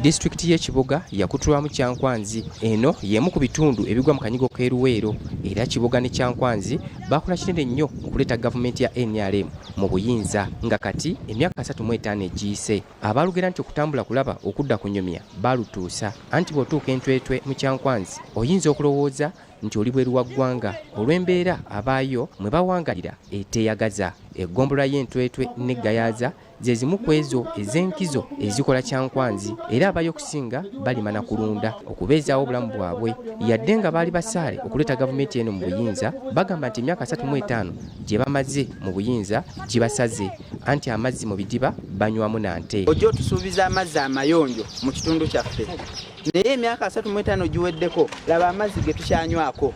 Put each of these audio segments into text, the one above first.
Disitulikiti y'Ekibuga yakutulwamu Kyankwanzi. Eno y'emu ku bitundu ebigwa mu kanyigo k'Eruweero, era Kibuga ne Kyankwanzi bakola kinene nnyo okuleeta gavumenti ya NRM mu buyinza nga kati emyaka 35 egiyise. Abalugera nti okutambula kulaba okudda ku nnyumya balutuusa, anti bw'otuuka Ntwetwe mu Kyankwanzi oyinza okulowooza nti oli bweru wa ggwanga olw'embeera abaayo mwe bawangalira eteeyagaza. Gomboloola y'Entwetwe ne Gayaza ze zimu ku ezo ez'enkizo ezikola Kyankwanzi, era abayo okusinga balima na kulunda okubeezaawo obulamu bwabwe. Yadde nga baali basaale okuleeta gavumenti eno mu buyinza, bagamba nti emyaka 35 gye bamaze mu buyinza gibasaze, anti amazzi mu bidiba banywamu na nte. Ojja tusuubiza amazzi amayonjo mu kitundu kyaffe, naye emyaka 35 giweddeko, laba amazzi ge tukyanywako,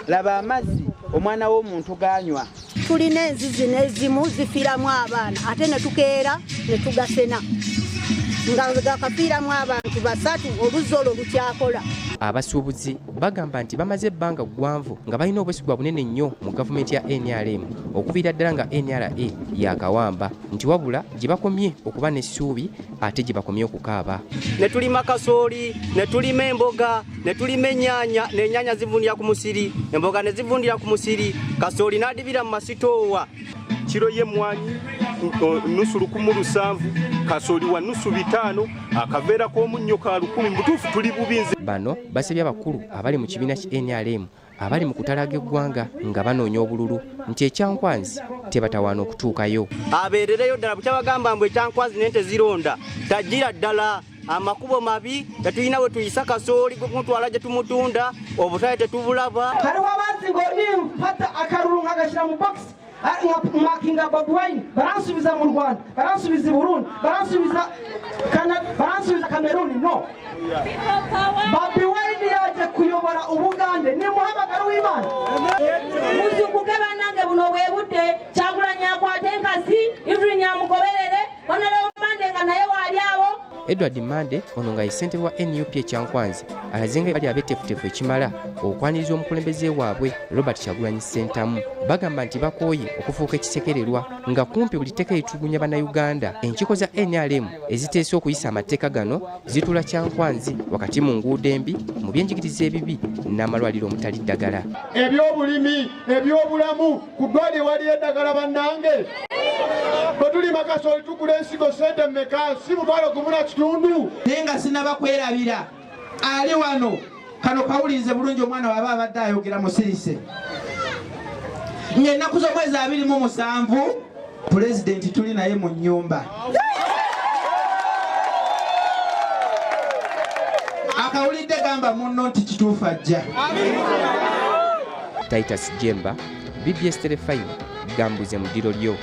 laba amazzi omwana w'omuntu ganywa. Tulina enzizi n'ezimu zifiiramu abaana ate ne tukeera ne tugasena nga gakafiiramu abantu basatu oluzzi olwo lukyakola. Abasuubuzi bagamba nti bamaze ebbanga ggwanvu nga balina obwesigwa bunene nnyo mu gavumenti ya NRM okuviira ddala nga NRA yakawamba, nti wabula gye bakomye okuba n'essuubi ate gye bakomye okukaaba. Ne tulima kasooli, ne tulima emboga, ne tulima ennyaanya, n'ennyaanya zivundira ku musiri, emboga ne zivundira ku musiri, kasooli n'adibira mu masitoowa. Kiro y'emmwanyi nusu 170, kasooli wa nusu 5, akaveera k'omunnyo ka 1000. Mutuufu tuli bubinzi. Bano basabye abakulu abali mu kibiina ki NRM abali mu kutalaga eggwanga nga banoonya obululu nti Ekyankwanzi tebatawaana okutuukayo. Abeerereyo ddala bukyabagamba mbu Ekyankwanzi n'ente zironda tajjira ddala. Amakubo mabi tetulina bwe tuyisa kasooli gwe kumutwala gye tumutunda, obutaye tetubulaba. Kaliwo abazzi ng'olimupata akalulu ng'agashyira mu bokisi mwakinga bakooye baransubiza mu Rwanda, baransubiza i Burundi, baransubiza Canada, baransubiza Cameroon. No, babimme yaje kuyobora Ubugande ni muhamagaro w'Imana. Muzukuke banange buno bwebudde Kyagulanyi akwate enkasi Ivry Nyamugoberere Honorable Mande nga naye waali awo. Edward Mande ono nga ye ssentebe wa NUP Kyankwanzi alaze nga bali abeeteefuteefu ekimala okwaniriza omukulembeze waabwe Robert Kyagulanyi Ssentamu. Bagamba nti bakooye okufuuka ekisekererwa nga kumpi buli tteeka litulugunya bannayuganda. Enkiiko za NRM eziteese okuyisa amateeka gano zitula Kyankwanzi wakati mu nguudo embi, mu byenjigiriza ebibi n'amalwaliro omutali ddagala. Ebyobulimi, ebyobulamu, ku ddwaliro wali eddagala bannange. Bwe tulima kasooli tugula ensigo sente mmeka? Si mutwalo gumu na kitundu. Naye nga sinaba kwerabira ali wano kano kawulirize bulungi omwana waba abadde ayogera musirise. Ng'ennaku z'omwezi 27 pulezidenti tuli naye mu nnyumba. Akawulidde gamba munno nti kituufu ajja. Titus Jemba, Bbs Terefayina, gambuze mu ddiro lyo.